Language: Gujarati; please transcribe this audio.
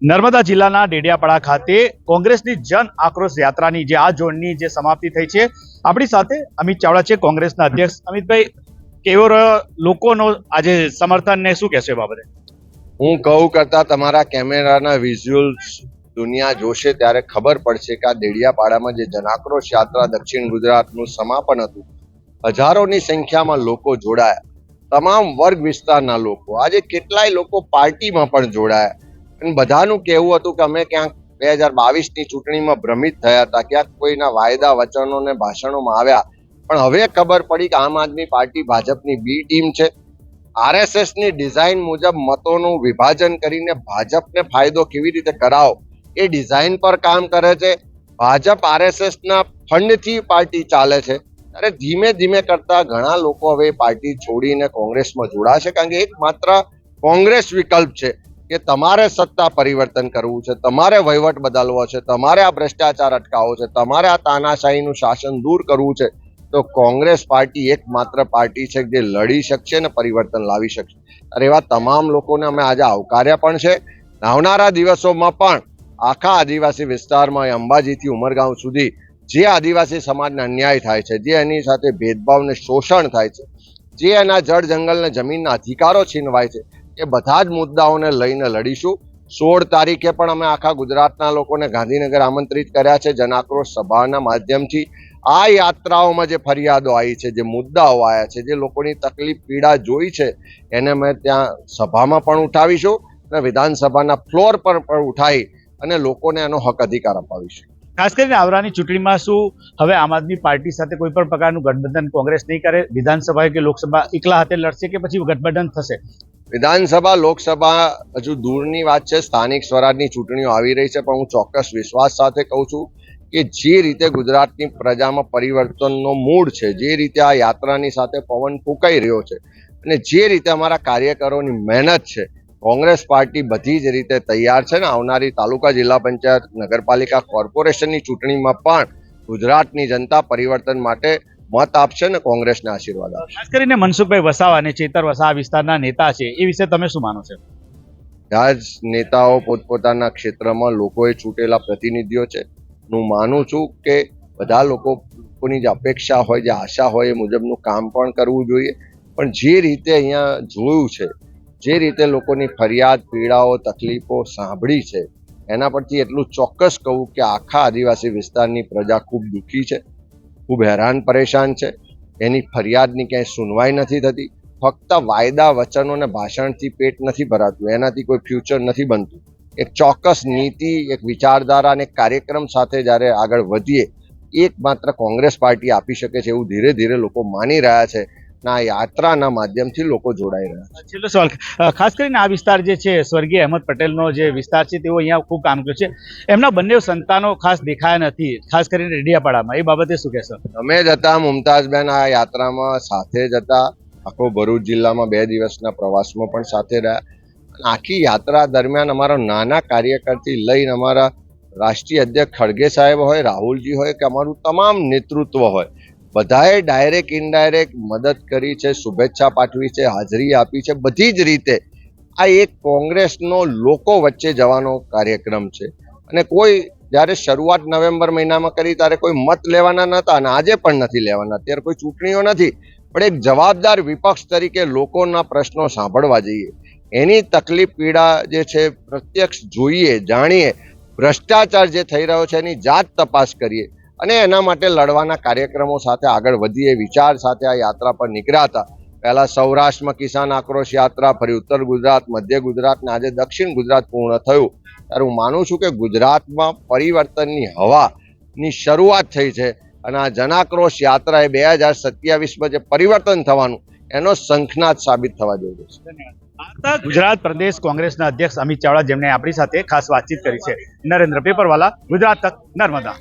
નર્મદા જિલ્લાના ડેડિયાપાડા ખાતે કોંગ્રેસની જન આક્રોશ યાત્રાની જે આ જોડની જે સમાપ્તિ થઈ છે, આપણી સાથે અમિત ચાવડા છે, કોંગ્રેસના અધ્યક્ષ. અમિતભાઈ, કેવો રહ્યો લોકોનો આજે સમર્થન ને શું કહેશો એ બાબતે? હું કહું કરતા તમારા કેમેરાના વિઝ્યુઅલ્સ દુનિયા જોશે ત્યારે ખબર પડશે કે આ ડેડિયાપાડામાં જે જનાક્રોશ યાત્રા દક્ષિણ ગુજરાતનું સમાપન હતું, હજારોની સંખ્યામાં લોકો જોડાયા, તમામ વર્ગ વિસ્તારના લોકો, આજે કેટલાય લોકો પાર્ટીમાં પણ જોડાયા. અને બધાનું કહેવું હતું કે અમે ક્યાંક 2022ની ચૂંટણીમાં ભ્રમિત થયા હતા, ક્યાંક કોઈના વાયદા વચનો ને ભાષણોમાં આવ્યા, પણ હવે ખબર પડી કે આમ આદમી પાર્ટી ભાજપની બી ટીમ છે. આરએસએસની ડિઝાઇન મુજબ મતોનું વિભાજન કરીને ભાજપને ફાયદો કેવી રીતે કરાવો એ ડિઝાઇન પર કામ કરે છે. ભાજપ આરએસએસના ફંડથી પાર્ટી ચાલે છે ત્યારે ધીમે ધીમે કરતા ઘણા લોકો હવે પાર્ટી છોડીને કોંગ્રેસમાં જોડાશે, કારણ કે એક માત્ર કોંગ્રેસ વિકલ્પ છે કે તમારે સત્તા પરિવર્તન કરવું છે, તમારે વહીવટ બદલવો છે, તમારે આ ભ્રષ્ટાચાર અટકાવવો છે, તમારે આ તાનાશાહીનું શાસન દૂર કરવું છે, તો કોંગ્રેસ પાર્ટી એકમાત્ર પાર્ટી છે જે લડી શકશે ને પરિવર્તન લાવી શકશે. અરે એવા તમામ લોકોને અમે આજે આવકાર્યા પણ છે. આવનારા દિવસોમાં પણ આખા આદિવાસી વિસ્તારમાં અંબાજીથી ઉમરગાંવ સુધી જે આદિવાસી સમાજને અન્યાય થાય છે, જે એની સાથે ભેદભાવ ને શોષણ થાય છે, જે એના જળ જંગલ ને જમીનના અધિકારો છીનવાય છે, એ બધા જ મુદ્દાઓને લઈને લડીશું. 16 તારીખે પણ અમે આખા ગુજરાતના લોકોને ગાંધીનગર આમંત્રિત કર્યા છે જનાક્રોશ સભાના માધ્યમથી. આ યાત્રાઓમાં જે ફરિયાદો આવી છે, જે મુદ્દાઓ આવ્યા છે, જે લોકોની તકલીફ પીડા જોઈ છે, એને અમે ત્યાં સભામાં પણ ઉઠાવીશું અને વિધાનસભાના ફ્લોર પર પણ ઉઠાવી અને લોકોને એનો હક અધિકાર અપાવીશું. ખાસ કરીને આવનારી ચૂંટણીમાં શું હવે આમ આદમી પાર્ટી સાથે કોઈ પણ પ્રકારનું ગઠબંધન કોંગ્રેસ નહીં કરે? વિધાનસભા કે લોકસભા એકલા હાથે લડશે કે પછી ગઠબંધન થશે? વિધાનસભા લોકસભા હજુ દૂરની વાત છે, સ્થાનિક સ્વરાજની ચૂંટણીઓ આવી રહી છે, પણ હું ચોક્કસ વિશ્વાસ સાથે કહું છું કે જે રીતે ગુજરાતની પ્રજામાં પરિવર્તનનો મૂડ છે, જે રીતે આ યાત્રાની સાથે પવન ફૂંકાઈ રહ્યો છે અને જે રીતે અમારા કાર્યકરોની મહેનત છે, કોંગ્રેસ પાર્ટી બધી જ રીતે તૈયાર છે ને આવનારી તાલુકા, જિલ્લા પંચાયત, નગરપાલિકા, કોર્પોરેશનની ચૂંટણીમાં પણ ગુજરાતની જનતા પરિવર્તન માટે મત આપશે ને કોંગ્રેસને આશીર્વાદ આપશે. ખાસ કરીને મનસુખભાઈ વસાવા અને ચેતર વસાવા વિસ્તારના નેતા છે, એ વિશે તમે શું માનો છો? આ જ નેતાઓ પોતપોતાના ક્ષેત્રમાં લોકોએ ચૂંટેલા પ્રતિનિધિઓ છે. હું માનું છું કે બધા લોકોની જે અપેક્ષા હોય, જે આશા હોય એ મુજબનું કામ પણ કરવું જોઈએ, પણ જે રીતે અહીંયા જોયું છે, જે રીતે લોકોની ફરિયાદ, પીડાઓ, તકલીફો સાંભળી છે, એના પરથી એટલું ચોક્કસ કહું કે આખા આદિવાસી વિસ્તારની પ્રજા ખૂબ દુઃખી છે, ખૂબ હેરાન પરેશાન છે. એની ફરિયાદની ક્યાંય સુનવાઈ નથી થતી. ફક્ત વાયદા વચનો અને ભાષણથી પેટ નથી ભરાતું, એનાથી કોઈ ફ્યુચર નથી બનતું. એક ચોક્કસ નીતિ, એક વિચારધારા અને કાર્યક્રમ સાથે જ્યારે આગળ વધીએ, એકમાત્ર કોંગ્રેસ પાર્ટી આપી શકે છે એવું ધીરે ધીરે લોકો માની રહ્યા છે. આ યાત્રાના માધ્યમથી લોકો જોડાઈ રહ્યા છે. છેલ્લો સવાલ, ખાસ કરીને આ વિસ્તાર જે છે, સ્વર્ગીય અહેમદ પટેલનો જે વિસ્તાર છે, તેઓ અહીંયા ખૂબ કામ કર્યું છે. એમના બંને સંતાનો ખાસ દેખાયા નથી, ખાસ કરીને ડેડિયાપાડામાં. એ બાબતે શું કહેશો? અમે જ હતા, મુમતાઝબેન આ યાત્રામાં સાથે જ હતા. આખો ભરૂચ જિલ્લામાં 2 દિવસના પ્રવાસમાં પણ સાથે રહ્યા. આખી યાત્રા દરમિયાન અમારા નાના કાર્યકરથી લઈને અમારા રાષ્ટ્રીય અધ્યક્ષ ખડગે સાહેબ હોય, રાહુલજી હોય કે અમારું તમામ નેતૃત્વ હોય, બધાએ ડાયરેક્ટ ઇનડાયરેક્ટ મદદ કરી છે, શુભેચ્છા પાઠવી છે, હાજરી આપી છે. બધી જ રીતે આ એક કોંગ્રેસનો લોકો વચ્ચે જવાનો કાર્યક્રમ છે. અને કોઈ જ્યારે શરૂઆત નવેમ્બર મહિનામાં કરી ત્યારે કોઈ મત લેવાના નહોતા અને આજે પણ નથી લેવાના. અત્યારે કોઈ ચૂંટણીઓ નથી, પણ એક જવાબદાર વિપક્ષ તરીકે લોકોના પ્રશ્નો સાંભળવા જઈએ, એની તકલીફ પીડા જે છે પ્રત્યક્ષ જોઈએ, જાણીએ, ભ્રષ્ટાચાર જે થઈ રહ્યો છે એની જાત તપાસ કરીએ અને એના માટે લડવાના કાર્યક્રમો સાથે આગળ વધીએ વિચાર સાથે આ યાત્રા પર નીકળ્યા હતા. પહેલા સૌરાષ્ટ્રમાં કિસાન આક્રોશ યાત્રા, ફરી ઉત્તર ગુજરાત, મધ્ય ગુજરાત ને આજે દક્ષિણ ગુજરાત પૂર્ણ થયું. ત્યારે હું માનું છું કે ગુજરાતમાં પરિવર્તનની હવાની શરૂઆત થઈ છે અને આ જનાક્રોશ યાત્રા એ 2027માં જે પરિવર્તન થવાનું એનો શંખનાદ સાબિત થવા જઈ રહ્યો છે. ગુજરાત પ્રદેશ કોંગ્રેસના અધ્યક્ષ અમિત ચાવડા, જેમણે આપણી સાથે ખાસ વાતચીત કરી છે. નરેન્દ્ર પેપરવાલા, ગુજરાત તક, નર્મદા.